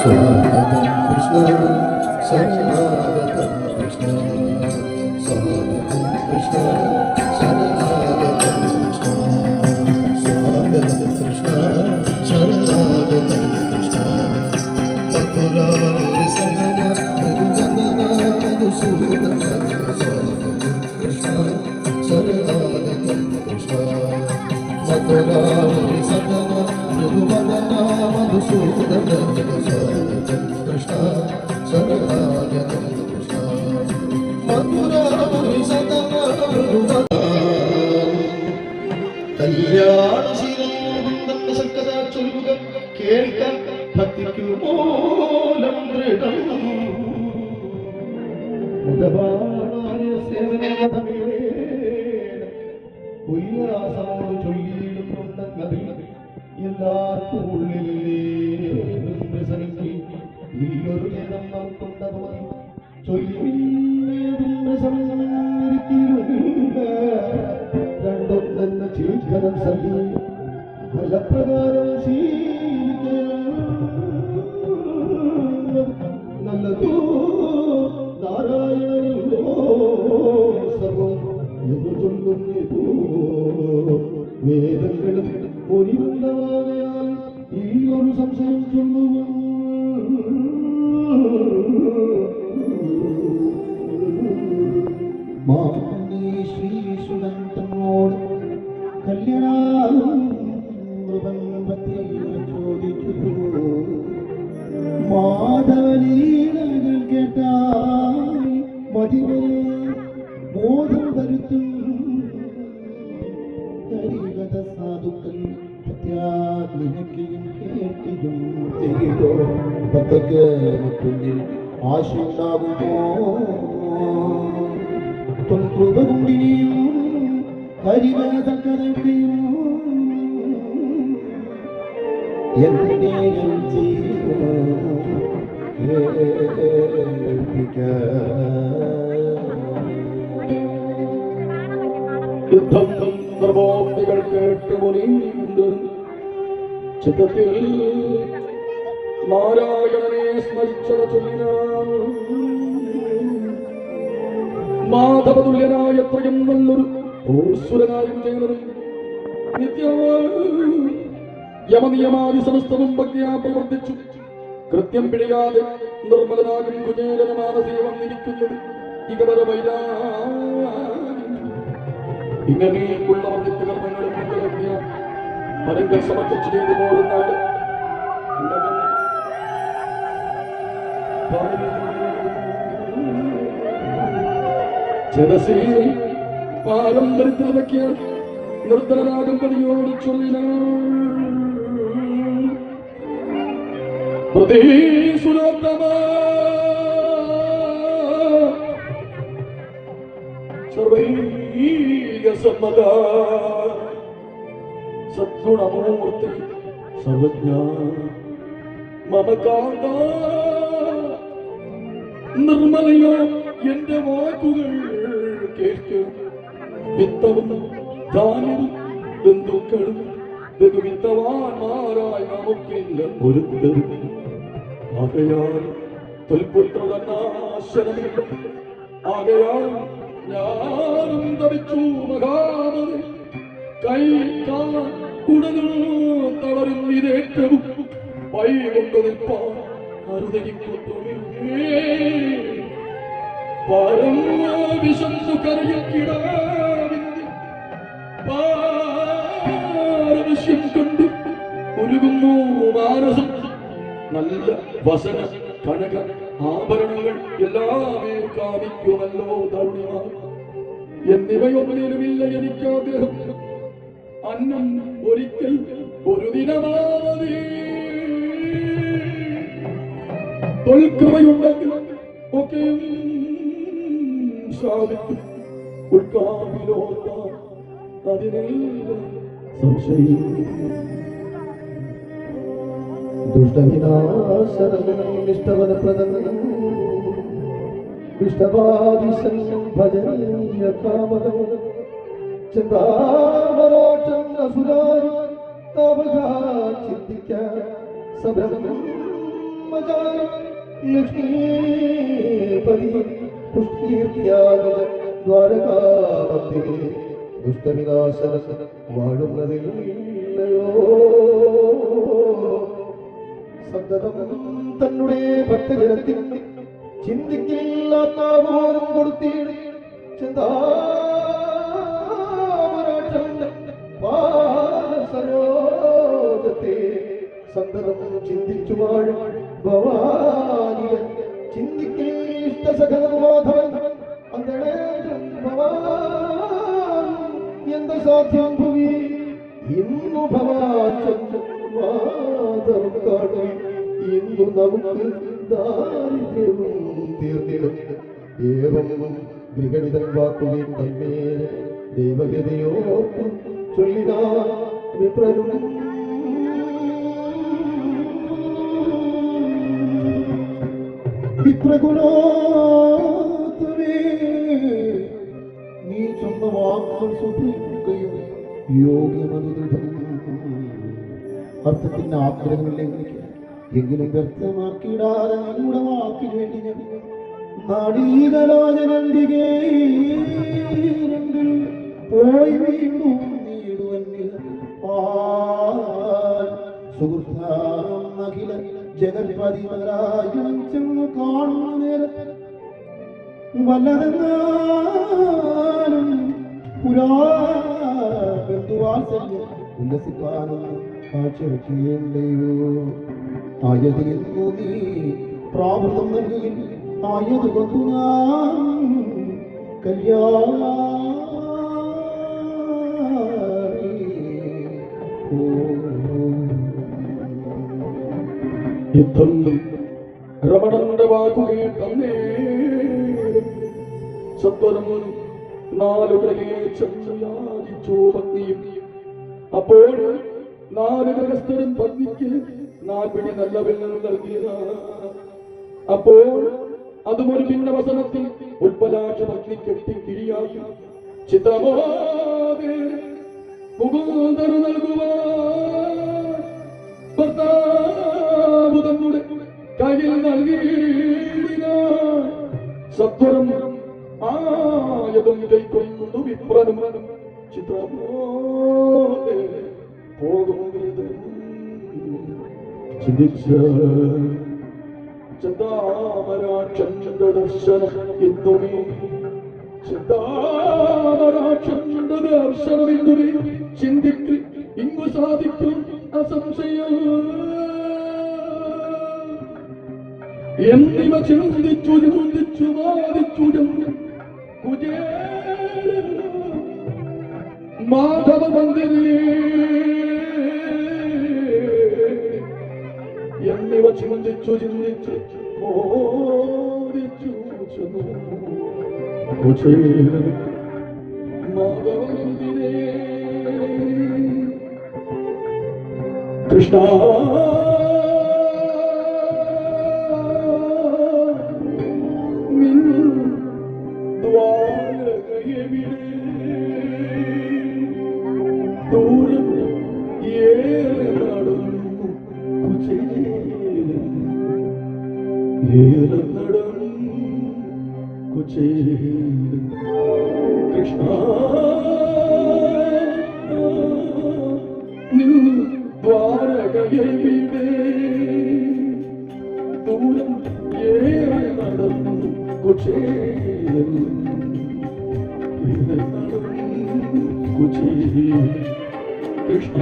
സ്വാഗതം കൃഷ്ണ ശരണാഗതം കൃഷ്ണ സ്വാഗതം കൃഷ്ണ ശരണാഗതം കൃഷ്ണ സ്വാഗതം കൃഷ്ണ ശരണാഗതം കൃഷ്ണ മധുരാരി സഹന മധുജന മധുസൂദന സ്വാഗതം കൃഷ്ണ ശരണാഗതം കൃഷ്ണ മധുരാരി സഹന മധുവദന മധുസൂദന സ്വാഗതം കൃഷ്ണ ശരണാഗതം കൃഷ്ണ മധുരാരി സഹന കല്യാണശീലം ചൊല്ലുക കേൾക്കാൻ ഭക്തിക്കു മൂലം ദൃഢം ഉല്ലാസമോട് ചൊല്ലിയിടുന്നുണ്ടെങ്കിൽ എല്ലാവർക്കും ഉള്ളിലേ ഇല്ലൊരു നേരം നമുക്കുണ്ടത് മതി രണ്ടൊന്നെന്ന ചീക്കരം സല്ലി ഫലപ്രകാരം നല്ലതോ നാരായണോ സർവം എന്ന് ചൊല്ലുന്നതോ വേദങ്ങളും ഒരിവന്നവാകയാൽ ഈ ഒരു സംശയം ചൊല്ലുക ശ്രീസുതൻ തന്നോട് കല്യാണം ചോദിച്ചു മാധവലീലകൾ കേട്ടാൽ മതിവരെ ബോധം വരുത്തും ഹരികഥ സാധുക്കൾ പ്രത്യാജ്ഞിക്കുകയും കേൾക്കുകയും ചെയ്തോ ഭക്തർക്ക് മുന്നിൽ ആശയുണ്ടാകുമോ തൊൽകൃപകുണ്ടിനെയും ഹരികഥക്കഥയും എന്തിനേയും യുദ്ധം നിർബോധികൾ കേട്ടുമുനിന്ത് ചിത്തത്തിൽ നാരായണനെ സ്മരിച്ചത ചൊല്ലിനാൻ മാധവതുല്യനായ എത്രയും നല്ലൊരു ഓസുരനായും ചെയ്യുന്നതും യമനിയമാതി സമസ്തവും ഭക്തിയാ പ്രവർത്തിച്ചു കൃത്യം പിടിയാതെ നിർമ്മലനാകും കുചേലന മാനസീ വന്നിരിക്കുന്നത് ഇകപരമൈല ഇങ്ങനെയുള്ള നിത്യകർമ്മങ്ങളും മുൻകിറക്കിയ പരങ്ങൾ സമർപ്പിച്ചു ചെയ്തു പോരുന്നാട് ജനസീ പാരമ്പര്യത്തിലൊക്കെ നിർത്തലനാകും പതിയോട് ചൊല്ലിനാൾ പ്രതീസുരോത്തമ സർവൈകസമ്മത സദ്ഗുണമൂർത്തി സർവജ്ഞ മമകാന്ത നിർമ്മലയോ എന്റെ വാക്കുകൾ കേൾക്കും വിത്തവും ധാന്യവും ബന്ധുക്കളും ബഹുവിത്തവാന്മാരായി നമുക്കില്ല ഒരുത്തരും ആകയാൽ തൊൽപുത്രനാശനമില്ല ആകയാൽ ഞാനും തപിച്ചു മഹാമതി കൈ കാടകൾ തളരുന്നേറ്റവും പൈ കൊണ്ടു നിൽപ്പാൻ അരുതരിക്കുന്നു പരം വിശന്നു കരയിൽ കിടാവിന്റെ പാരവശ്യം കണ്ടു ഉരുകുന്നു മാനസം നല്ല വസന കനക ആഭരണങ്ങൾ എല്ലാവേ കാമിക്കുമല്ലോ തരുണിമാർ എന്നിവയൊന്നിലുമില്ല എനിക്കാഗ്രഹം അന്നം ഒരിക്കൽ ഒരു ദിനമാതി തൊൽക്കൃപയുണ്ടെങ്കിൽ ഒക്കെയും സാധിക്കും ഉൾക്കാവിലോത്ത അതിനില്ല സംശയം ദുഷ്ടവിനാശനം ഇഷ്ടവനപ്രദം ഇഷ്ടവാദിശം ഭജനീയ കാമദം ചിന്താമരോഷം അസുരാരി താവകാ ചിന്തിക്കാൻ സഭം ലക്ഷ്മീപതി പുഷ്കീർത്തിയാഗത ദ്വാരകാമന്ദിരേ ദുഷ്ടവിനാശന വാഴുന്നതില്ലയോ സന്തതം തന്നെ ഭക്തജനത്തിൽ ചിന്തിക്കില്ലാത്താവോരും കൊടുത്തിടും ചിന്താമരാക്ഷം പാദസരോജത്തെ സന്തതം ചിന്തിച്ചു വാഴും ഭവാനികൾ ചിന്തിക്കൽ ഇഷ്ടസഖമാധവൻ അന്തണേന്ദ്രൻ ഭവാൻ എന്ത് സാധ്യം ഭൂമി ഇന്നു ഭവാചന്ദ്രമാധവം കാണും ഇന്നു നമുക്ക് ദാരിദ്ര്യവും തീർന്നിടും ഏവം ഗൃഹണിതൻ വാക്കുകയും തമ്മേ ദൈവഗതിയോർത്തും ചൊല്ലിനാ വിപ്രനും വിപ്രകുലോത്തമേ നീ സ്വന്തം വാക്കുകൾ സുഖിക്കുകയും യോഗ്യമനുദൃഢം അർത്ഥത്തിന്റെ ആഗ്രഹങ്ങളിലേക്ക് എങ്കിലും വ്യക്തമാക്കിയിടാതെ നമ്മുടെ വാക്കിന് വേണ്ടി ഞാൻ നാടീകലോചനന്തികേ പോയി വീണ്ടും നീടുവന്യ സുഹൃത്താഖില ജഗൽപതിമരായണം ചെന്ന് കാണുന്ന നേരത്ത് വല്ലതെന്നാലും പുരാബന്ധുവാത്സല്യം ഉല്ലസിക്കാനും കാഴ്ചവെക്കുകയുണ്ടയോ ആയതിന്നു നീ പ്രാവൃതം നൽകുകയും ആയത് കൊണ്ടു ഞാൻ യുദ്ധം രമണന്റെ വാക്കുകേട്ടേ സത്വരം 4 യാചിച്ചു പത്നിയും അപ്പോൾ 4 ഗൃഹസ്ഥരും പത്നിക്ക് 4 പിടി നല്ല വെള്ളം നൽകിയ അപ്പോൾ അതും ഒരു ഭിന്നവസനത്തിൽ ഉൽപ്പലാക്ഷ പത്നി കെട്ടിക്കിരിയായി ചിത്രമോദേ മുകുന്ദരു നൽകുവാൻ ഭർത്താവ് തങ്ങളുടെ കയ്യിൽ നൽകിയിടിന സത്വരം ആയതും കൈക്കൊണ്ടു വിപ്രനും ചിത്രമോദേ പോകും ചിന്തിച്ച ചിന്താമരാക്ഷന്റെ ദർശനം ഇന്നുമേ ചിന്താമരാക്ഷന്റെ ദർശനം ഇന്നുമേ ചിന്തിക്ക് ഇങ്ങു സാധിക്കും അസംശയം എന്നിവ ചിന്തിച്ചു ചിന്തിച്ചു വാദിച്ചു കുജേരൻ മാധവ മന്ദിരേ എന്നിവ ചിന്തിച്ചു ചിന്തിച്ചു ഓടിച്ചു മാധവന്തിരേ കൃഷ്ണ ദൂരം ഏറെ നടന്നു ഏറെ നടന്നു കൃഷ്ണ ദ്വാരകയുടെ ദൂരം ഏറെ നടന്നു കൃഷ്ണ